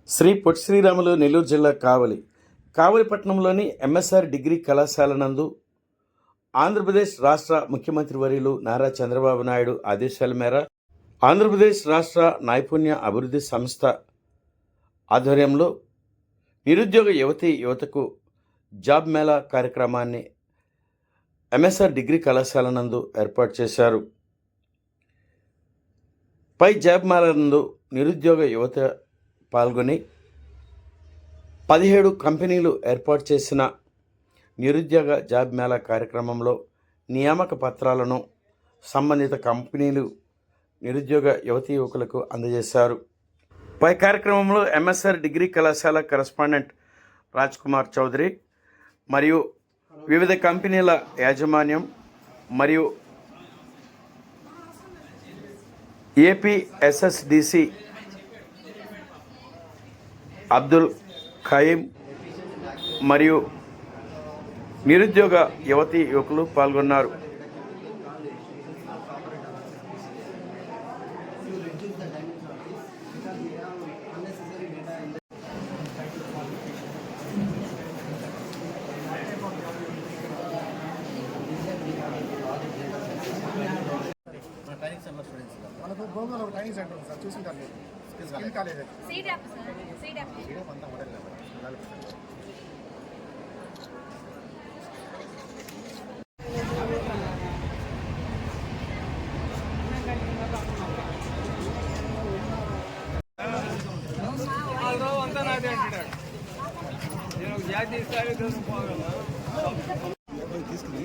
శ్రీ పొట్టి శ్రీరాములు నెల్లూరు జిల్లా కావలి పట్టణంలోని MSR degree కళాశాల నందు ఆంధ్రప్రదేశ్ రాష్ట్ర ముఖ్యమంత్రి వర్యులు నారా చంద్రబాబు నాయుడు ఆదేశాల మేర ఆంధ్రప్రదేశ్ రాష్ట్ర నైపుణ్య అభివృద్ధి సంస్థ ఆధ్వర్యంలో నిరుద్యోగ యువతకు జాబ్ మేళా కార్యక్రమాన్ని ఎంఎస్ఆర్ డిగ్రీ కళాశాల నందు ఏర్పాటు చేశారు. పై జాబ్ మేళా నందు నిరుద్యోగ యువత పాల్గొని 17 కంపెనీలు ఏర్పాటు చేసిన నిరుద్యోగ జాబ్ మేళా కార్యక్రమంలో నియామక పత్రాలను సంబంధిత కంపెనీలు నిరుద్యోగ యువకులకు అందజేశారు. పై కార్యక్రమంలో ఎంఎస్ఆర్ డిగ్రీ కళాశాల కరెస్పాండెంట్ రాజ్ కుమార్ చౌదరి మరియు వివిధ కంపెనీల యాజమాన్యం మరియు ఏపీఎస్ఎస్డిసి అబ్దుల్ ఖయీం మరియు నిరుద్యోగ యువకులు పాల్గొన్నారు. మనకు గోంగూర ఒక ట్రైనింగ్ సెంటర్ ఉంది సార్, చూసింటారు మీరు. స్కిల్ కాలేజ్ అంతా మోడల్ అంతా నాదే అంటాడు. నేను ఒక జాతీయ స్థాయిలో చదువుకోగలను. తీసుకుని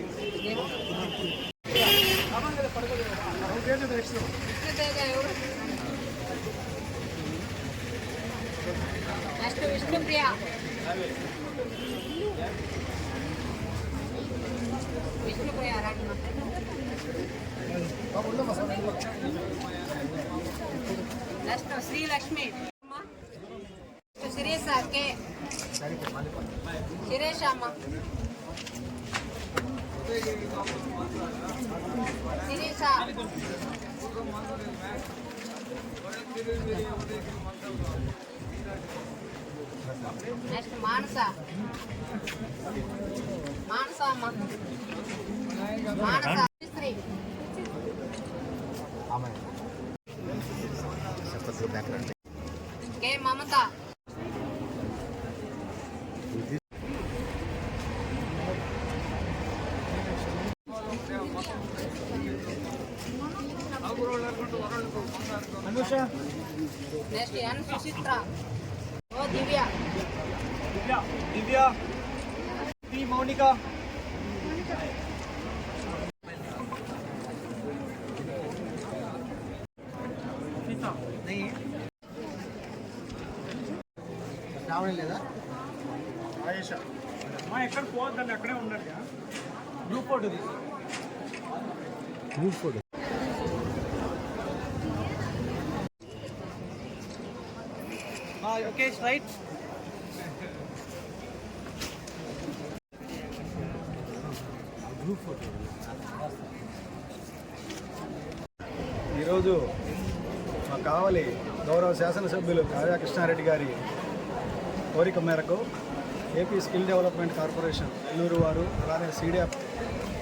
విష్ణుప్రియ నెక్స్ట్ శ్రీలక్ష్మి శిరీష కే శిరీషమ్మ శిరీష నెక్స్ట్ మానస అమ్మ మానస స్త్రీ కే మమత నెక్స్ట్ ఎన్ సుచిత్ర ఓ దివ్య పి మౌనిక రావడం లేదా ఆయేషా మా ఎక్కడ పోవద్దండి, అక్కడే ఉండాలి. Group photo okay right. ఈరోజు మా కావలి గౌరవ శాసనసభ్యులు కావ్య కృష్ణారెడ్డి గారి కోరిక మేరకు AP skill development corporation Nellore వారు, అలానే సిడిఎఫ్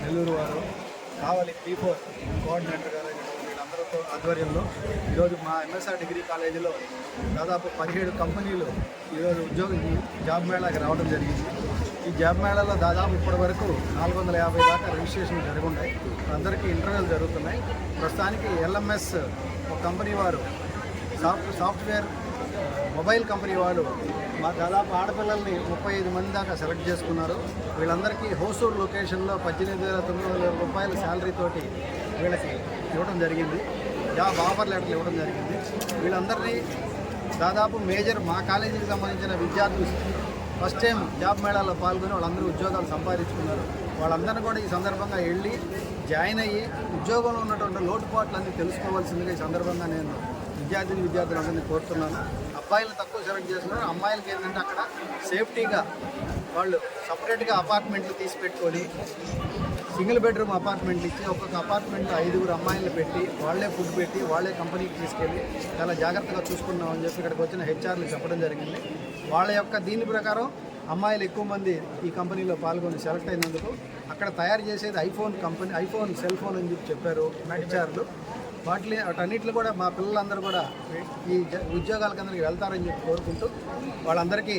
నెల్లూరు వారు, కావలి P4 కోఆర్డినేటర్ గారు వీళ్ళందరితో ఆధ్వర్యంలో ఈరోజు మా ఎంఎస్ఆర్ డిగ్రీ కాలేజీలో దాదాపు 17 కంపెనీలు ఈరోజు జాబ్ మేళాకి రావడం జరిగింది. ఈ జాబ్ మేళాలో దాదాపు ఇప్పటి వరకు 450 దాకా రిజిస్ట్రేషన్ జరుగుతాయి. అందరికీ ఇంటర్వ్యూలు జరుగుతున్నాయి. ప్రస్తుతానికి ఎల్ఎంఎస్ ఒక కంపెనీ వారు సాఫ్ట్వేర్ మొబైల్ కంపెనీ వాళ్ళు మా దాదాపు ఆడపిల్లల్ని 35 మంది దాకా సెలెక్ట్ చేసుకున్నారు. వీళ్ళందరికీ హోసూర్ లొకేషన్లో 18,900 రూపాయల శాలరీ తోటి వీళ్ళకి ఇవ్వడం జరిగింది. జాబ్ ఆఫర్ లెటర్లు ఇవ్వడం జరిగింది. వీళ్ళందరినీ దాదాపు మేజర్ మా కాలేజీకి సంబంధించిన విద్యార్థులు ఫస్ట్ టైం జాబ్ మేళాలో పాల్గొని వాళ్ళందరూ ఉద్యోగాలు సంపాదించుకున్నారు. వాళ్ళందరినీ కూడా ఈ సందర్భంగా వెళ్ళి జాయిన్ అయ్యి ఉద్యోగంలో ఉన్నటువంటి లోటుపాట్లన్నీ తెలుసుకోవాల్సిందిగా ఈ సందర్భంగా నేను విద్యార్థులందరినీ కోరుతున్నాను. అబ్బాయిలు తక్కువ సెలెక్ట్ చేస్తున్నారు. అమ్మాయిలకి ఏంటంటే అక్కడ సేఫ్టీగా వాళ్ళు సపరేట్గా అపార్ట్మెంట్లు తీసి పెట్టుకొని సింగిల్ బెడ్రూమ్ అపార్ట్మెంట్లు ఇచ్చి ఒక్కొక్క అపార్ట్మెంట్ 5 అమ్మాయిలు పెట్టి వాళ్ళే ఫుడ్ పెట్టి వాళ్ళే కంపెనీకి తీసుకెళ్ళి చాలా జాగ్రత్తగా చూసుకున్నామని చెప్పి ఇక్కడికి వచ్చిన హెచ్ఆర్లు చెప్పడం జరిగింది. వాళ్ళ యొక్క దీని ప్రకారం అమ్మాయిలు ఎక్కువ మంది ఈ కంపెనీలో పాల్గొని సెలెక్ట్ అయినందుకు అక్కడ తయారు చేసేది ఐఫోన్ సెల్ ఫోన్ అని చెప్పారు హెచ్ఆర్లు. వాటన్నిటిలో కూడా మా పిల్లలందరూ కూడా ఈ ఉద్యోగాలకు అందరికీ వెళ్తారని చెప్పి కోరుకుంటూ వాళ్ళందరికీ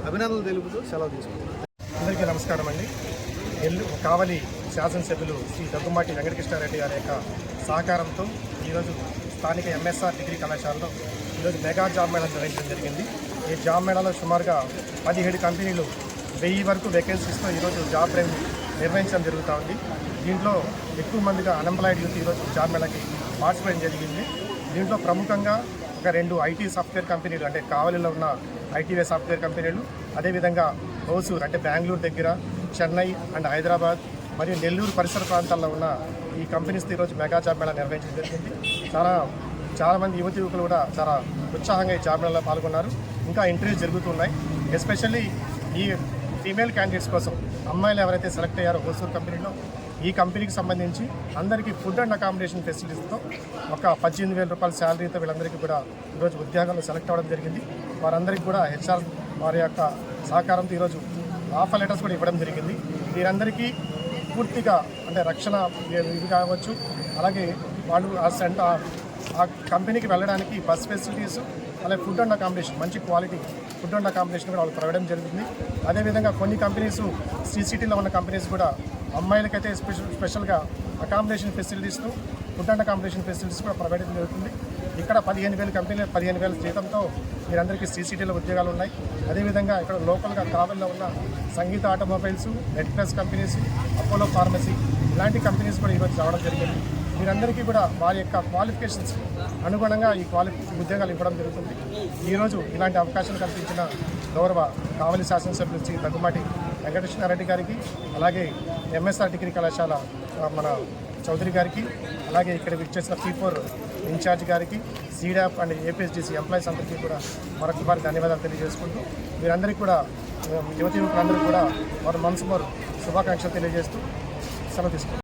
అభినందనలు తెలుపుతూ సెలవు తీసుకుంటారు. అందరికీ నమస్కారం అండి. కావలి శాసనసభ్యులు శ్రీ దగ్గుమాటి వెంకటకృష్ణారెడ్డి గారి యొక్క సహకారంతో ఈరోజు స్థానిక ఎంఎస్ఆర్ డిగ్రీ కళాశాలలో ఈరోజు మెగా జాబ్ మేళా నిర్వహించడం జరిగింది. ఈ జాబ్ మేళాలో సుమారుగా 17 కంపెనీలు 1000 వరకు వేకెన్సీస్తో ఈరోజు జాబ్ డ్రైవ్ నిర్వహించడం జరుగుతూ ఉంది. దీంట్లో ఎక్కువ మందిగా అన్ఎంప్లాయిడ్ యూత్ ఈరోజు జాబ్ మేళాకి పార్టిసిపేట్ జరిగింది. దీంట్లో ప్రముఖంగా ఒక 2 ఐటీ సాఫ్ట్వేర్ కంపెనీలు అంటే కావలిలో ఉన్న ఐటీవే సాఫ్ట్వేర్ కంపెనీలు, అదేవిధంగా హోసూర్ అంటే బెంగళూరు దగ్గర, చెన్నై అండ్ హైదరాబాద్ మరియు నెల్లూరు పరిసర ప్రాంతాల్లో ఉన్న ఈ కంపెనీస్తో ఈరోజు మెగా జాబ్ మేళా నిర్వహించడం జరిగింది. చాలామంది యువకులు కూడా చాలా ఉత్సాహంగా ఈ జాబ్ మేళాలో పాల్గొన్నారు. ఇంకా ఇంటర్వ్యూస్ జరుగుతున్నాయి. ఎస్పెషల్లీ ఈ ఫీమేల్ క్యాండిడేట్స్ కోసం అమ్మాయిలు ఎవరైతే సెలెక్ట్ అయ్యారో హోసూర్ కంపెనీలో ఈ కంపెనీకి సంబంధించి అందరికీ ఫుడ్ అండ్ అకామిడేషన్ ఫెసిలిటీస్తో ఒక 18,000 రూపాయల శాలరీతో వీళ్ళందరికీ కూడా ఈరోజు ఉద్యోగాల్లో సెలెక్ట్ అవ్వడం జరిగింది. వారందరికీ కూడా హెచ్ఆర్ వారి యొక్క సహకారంతో ఈరోజు ఆఫర్ లెటర్స్ కూడా ఇవ్వడం జరిగింది. వీరందరికీ పూర్తిగా అంటే రక్షణ ఇది కావచ్చు, అలాగే వాళ్ళు ఆ కంపెనీకి వెళ్ళడానికి బస్ ఫెసిలిటీస్, అలాగే ఫుడ్ అండ్ అకామిడేషన్ మంచి క్వాలిటీ ఫుడ్ అండ్ అకామిడేషన్ కూడా వాళ్ళకి ప్రొవైడ్ జరుగుతుంది. అదేవిధంగా కొన్ని కంపెనీస్ సిటీలో ఉన్న కంపెనీస్ కూడా అమ్మాయిలకైతే స్పెషల్గా అకామిడేషన్ ఫెసిలిటీస్తో ఫుడ్ అండ్ అకామిడేషన్ ఫెసిలిటీస్ కూడా ప్రొవైడ్ చేస్తుంది. ఇక్కడ 15,000 కంపెనీలు 15,000 జీతంతో మీరందరికీ సిటీలో ఉద్యోగాలు ఉన్నాయి. అదేవిధంగా ఇక్కడ లోకల్గా కావలిలో ఉన్న Sangeetha automobiles, net plus companies, Apollo pharmacy ఇలాంటి కంపెనీస్ కూడా ఈరోజు రావడం జరిగింది. మీరందరికీ కూడా వారి యొక్క క్వాలిఫికేషన్స్ అనుగుణంగా ఈ ఉద్యోగాలు ఇవ్వడం జరుగుతుంది. ఈరోజు ఇలాంటి అవకాశాలు కల్పించిన గౌరవ కావలి శాసనసభ్యులు శ్రీ దగ్గుమాటి వెంకటకృష్ణారెడ్డి గారికి, అలాగే ఎంఎస్ఆర్ డిగ్రీ కళాశాల మన చౌదరి గారికి, అలాగే ఇక్కడ విచ్చేసిన P4 ఇన్ఛార్జ్ గారికి, సీడాప్ అండ్ ఏపీఎస్డిసి ఎంప్లాయీస్ అందరికీ కూడా మరొకసారి ధన్యవాదాలు తెలియజేసుకుంటూ మీరందరికీ కూడా యువకులందరికీ కూడా వారి మనసు శుభాకాంక్షలు తెలియజేస్తూ సెలవు తీసుకుంటారు.